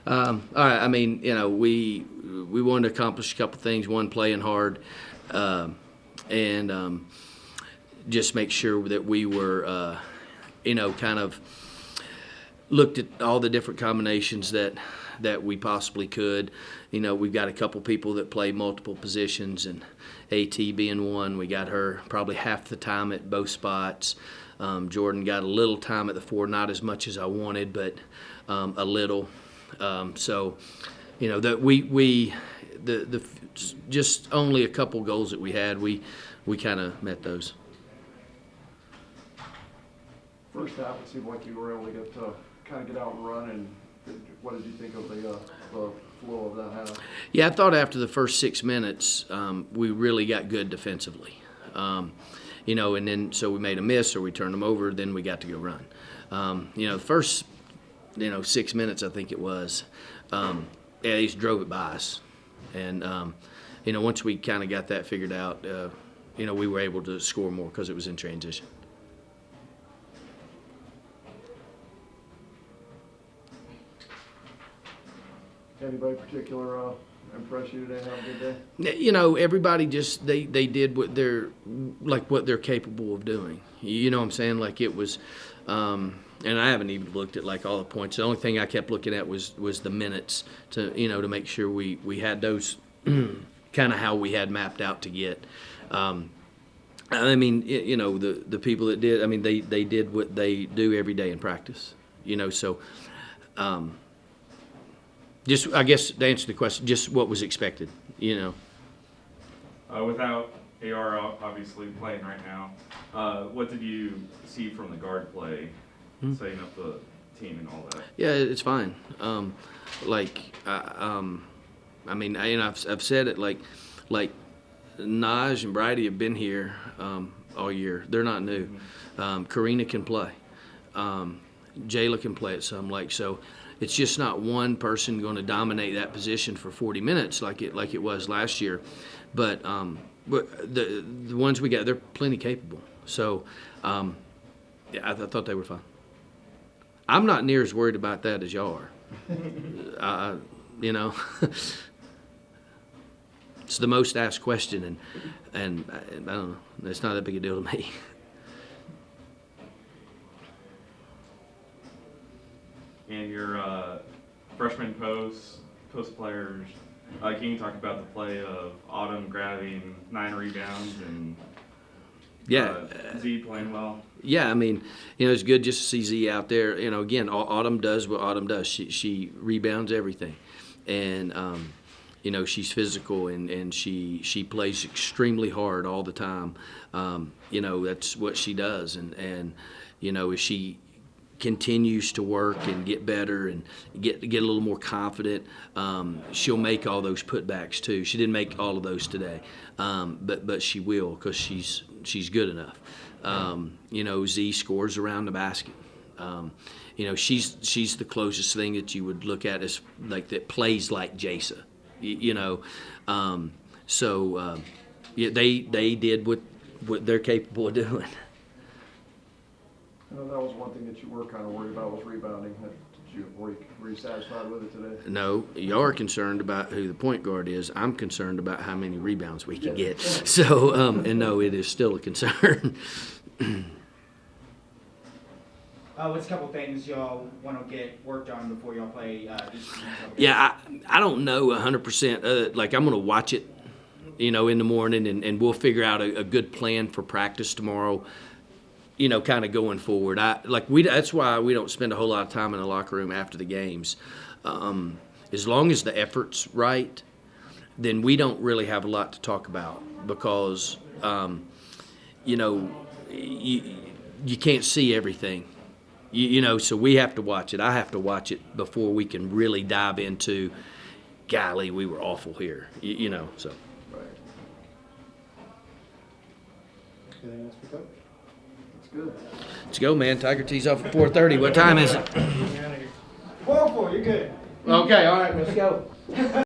All right. I mean, we wanted to accomplish a couple things. One, playing hard, and just make sure that we were, kind of looked at all the different combinations that we possibly could. We've got a couple people that play multiple positions, and AT being one. We got her probably half the time at both spots. Jordan got a little time at the 4, not as much as I wanted, but a little. So, that we just only a couple goals that we had, we kind of met those. First half, it seemed like you were able to kind of get out and run. And what did you think of the flow of that half? Yeah, I thought after the first 6 minutes, we really got good defensively. And then so we made a miss or we turned them over, then we got to go run. The first, 6 minutes, I think it was, they just drove it by us. And, once we kind of got that figured out, we were able to score more because it was in transition. Anybody particular impress you today? Have a good day? Everybody just they did what they're capable of doing. You know what I'm saying? Like it was, and I haven't even looked at like all the points. The only thing I kept looking at was the minutes to make sure we had those kind of how we had mapped out to get. I mean, the people that did. I mean, they did what they do every day in practice. So. Just, I guess, to answer the question, just what was expected, Without AR obviously playing right now, what did you see from the guard play, setting up the team and all that? Yeah, it's fine. I've said it like Naj and Bridie have been here all year. They're not new. Karina can play. Jayla can play at some so. It's just not one person going to dominate that position for 40 minutes like it was last year, but the ones we got, they're plenty capable. So, I thought they were fine. I'm not near as worried about that as y'all are. It's the most asked question, and I don't know. It's not that big a deal to me. And your freshman post players, can you talk about the play of Autumn grabbing 9 rebounds and Z playing well? Yeah, I mean, it's good just to see Z out there. Again, Autumn does what Autumn does. She rebounds everything, and she's physical and she plays extremely hard all the time. That's what she does, and if she continues to work and get better and get a little more confident, she'll make all those putbacks too. She didn't make all of those today, but she will because she's good enough. Z scores around the basket. She's the closest thing that you would look at as like that plays like Jasa. They did what they're capable of doing. That was one thing that you were kind of worried about was rebounding. Were you satisfied with it today? No, y'all are concerned about who the point guard is. I'm concerned about how many rebounds we can get. So, and no, it is still a concern. What's a couple things y'all want to get worked on before y'all play each team? Yeah, I don't know 100%. I'm going to watch it, in the morning, and we'll figure out a good plan for practice tomorrow. Kind of going forward. That's why we don't spend a whole lot of time in the locker room after the games. As long as the effort's right, then we don't really have a lot to talk about because, you can't see everything. So we have to watch it. I have to watch it before we can really dive into, golly, we were awful here, so. Right. Anything else for Coach? Good. Let's go, man. Tiger tees off at 4:30. What time is it? 4-4, you're good. Okay, all right, let's go.